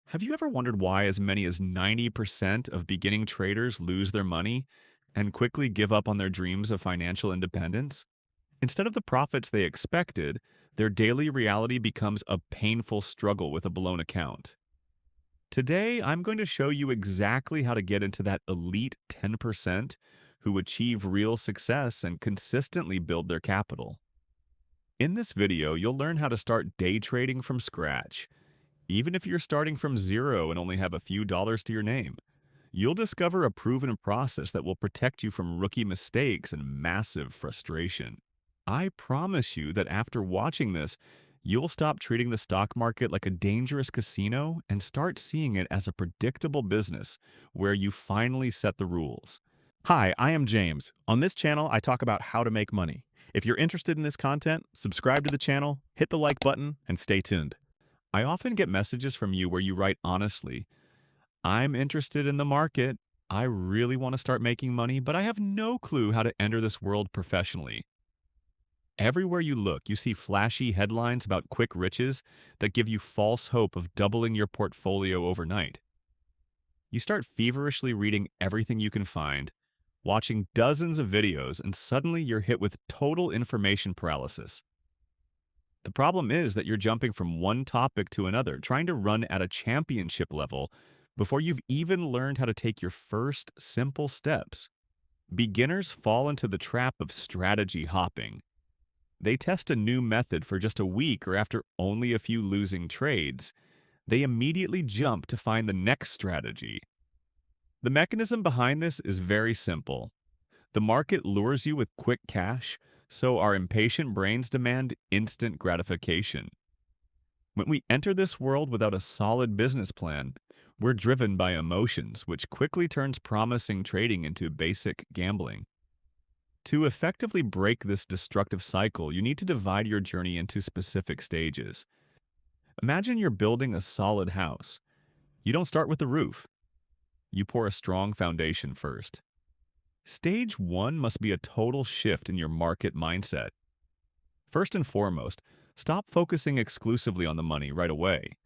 Have you ever wondered why as many as 90% of beginning traders lose their money and quickly give up on their dreams of financial independence? Instead of the profits they expected, their daily reality becomes a painful struggle with a blown account. Today, I'm going to show you exactly how to get into that elite 10% who achieve real success and consistently build their capital. In this video, you'll learn how to start day trading from scratch. Even if you're starting from zero and only have a few dollars to your name, you'll discover a proven process that will protect you from rookie mistakes and massive frustration. I promise you that after watching this, you'll stop treating the stock market like a dangerous casino and start seeing it as a predictable business where you finally set the rules. Hi, I am James. On this channel, I talk about how to make money. If you're interested in this content, subscribe to the channel, hit the like button, and stay tuned. I often get messages from you where you write honestly, I'm interested in the market. I really want to start making money, but I have no clue how to enter this world professionally. Everywhere you look, you see flashy headlines about quick riches that give you false hope of doubling your portfolio overnight. You start feverishly reading everything you can find, watching dozens of videos, and suddenly you're hit with total information paralysis. The problem is that you're jumping from one topic to another, trying to run at a championship level before you've even learned how to take your first simple steps. Beginners fall into the trap of strategy hopping. They test a new method for just a week or after only a few losing trades, they immediately jump to find the next strategy. The mechanism behind this is very simple. The market lures you with quick cash, so our impatient brains demand instant gratification. When we enter this world without a solid business plan, we're driven by emotions, which quickly turns promising trading into basic gambling. To effectively break this destructive cycle, you need to divide your journey into specific stages. Imagine you're building a solid house. You don't start with the roof. You pour a strong foundation first. Stage 1 must be a total shift in your market mindset. First and foremost, stop focusing exclusively on the money right away.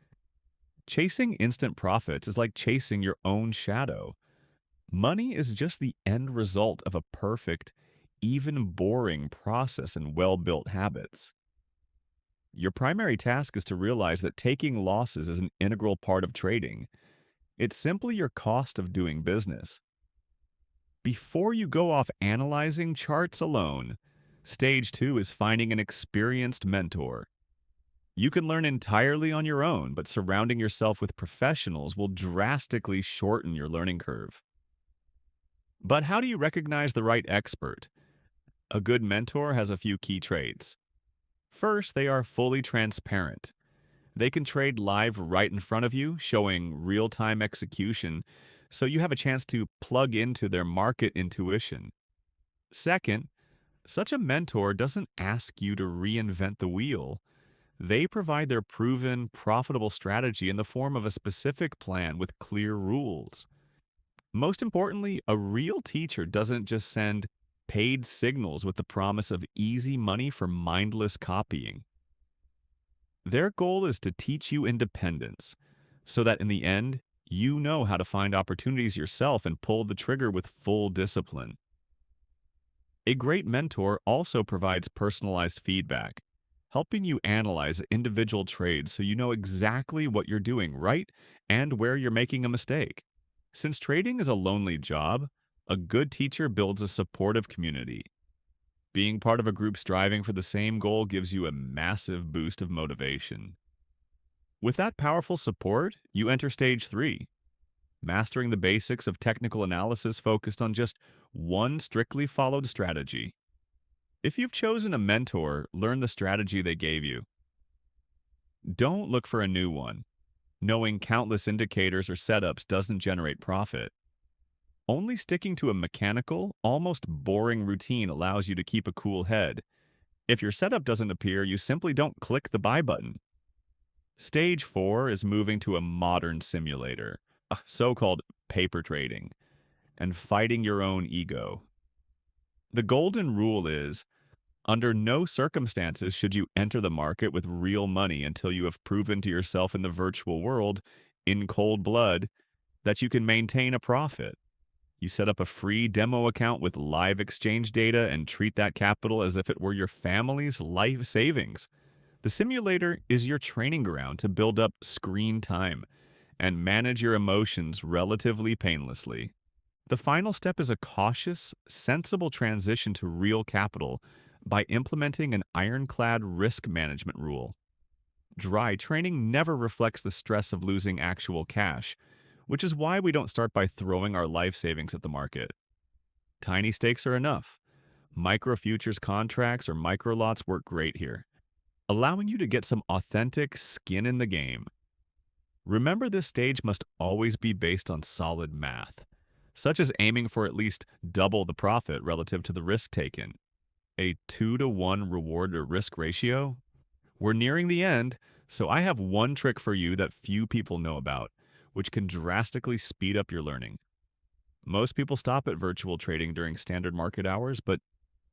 Chasing instant profits is like chasing your own shadow. Money is just the end result of a perfect, even boring process and well-built habits. Your primary task is to realize that taking losses is an integral part of trading. It's simply your cost of doing business. Before you go off analyzing charts alone, stage 2 is finding an experienced mentor. You can learn entirely on your own, but surrounding yourself with professionals will drastically shorten your learning curve. But how do you recognize the right expert? A good mentor has a few key traits. First, they are fully transparent. They can trade live right in front of you, showing real-time execution, so you have a chance to plug into their market intuition. Second, such a mentor doesn't ask you to reinvent the wheel. They provide their proven, profitable strategy in the form of a specific plan with clear rules. Most importantly, a real teacher doesn't just send paid signals with the promise of easy money for mindless copying. Their goal is to teach you independence, so that in the end, you know how to find opportunities yourself and pull the trigger with full discipline. A great mentor also provides personalized feedback, helping you analyze individual trades so you know exactly what you're doing right and where you're making a mistake. Since trading is a lonely job, a good teacher builds a supportive community. Being part of a group striving for the same goal gives you a massive boost of motivation. With that powerful support, you enter stage 3, mastering the basics of technical analysis focused on just one strictly followed strategy. If you've chosen a mentor, learn the strategy they gave you. Don't look for a new one. Knowing countless indicators or setups doesn't generate profit. Only sticking to a mechanical, almost boring routine allows you to keep a cool head. If your setup doesn't appear, you simply don't click the buy button. Stage 4 is moving to a modern simulator, so-called paper trading, and fighting your own ego. The golden rule is, under no circumstances should you enter the market with real money until you have proven to yourself in the virtual world in cold blood that you can maintain a profit. You set up a free demo account with live exchange data and treat that capital as if it were your family's life savings. The simulator is your training ground to build up screen time and manage your emotions relatively painlessly. The final step is a cautious, sensible transition to real capital by implementing an ironclad risk management rule. Dry training never reflects the stress of losing actual cash, which is why we don't start by throwing our life savings at the market. Tiny stakes are enough. Micro futures contracts or micro lots work great here, allowing you to get some authentic skin in the game. Remember, this stage must always be based on solid math, such as aiming for at least double the profit relative to the risk taken. A 2-to-1 reward to risk ratio? We're nearing the end, so I have one trick for you that few people know about, which can drastically speed up your learning. Most people stop at virtual trading during standard market hours, but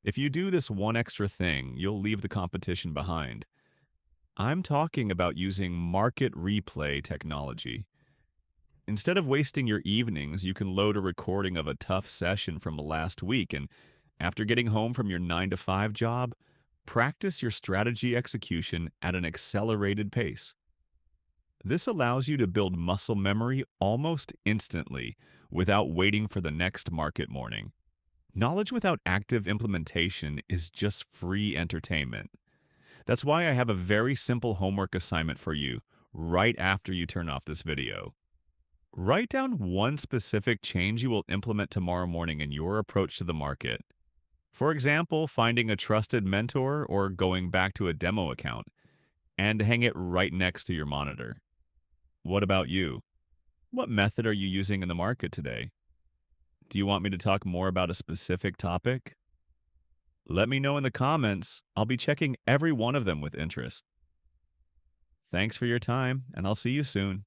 if you do this one extra thing, you'll leave the competition behind. I'm talking about using market replay technology. Instead of wasting your evenings, you can load a recording of a tough session from last week and, after getting home from your 9 to 5 job, practice your strategy execution at an accelerated pace. This allows you to build muscle memory almost instantly without waiting for the next market morning. Knowledge without active implementation is just free entertainment. That's why I have a very simple homework assignment for you right after you turn off this video. Write down one specific change you will implement tomorrow morning in your approach to the market. For example, finding a trusted mentor or going back to a demo account, and hang it right next to your monitor. What about you? What method are you using in the market today? Do you want me to talk more about a specific topic? Let me know in the comments. I'll be checking every one of them with interest. Thanks for your time, and I'll see you soon.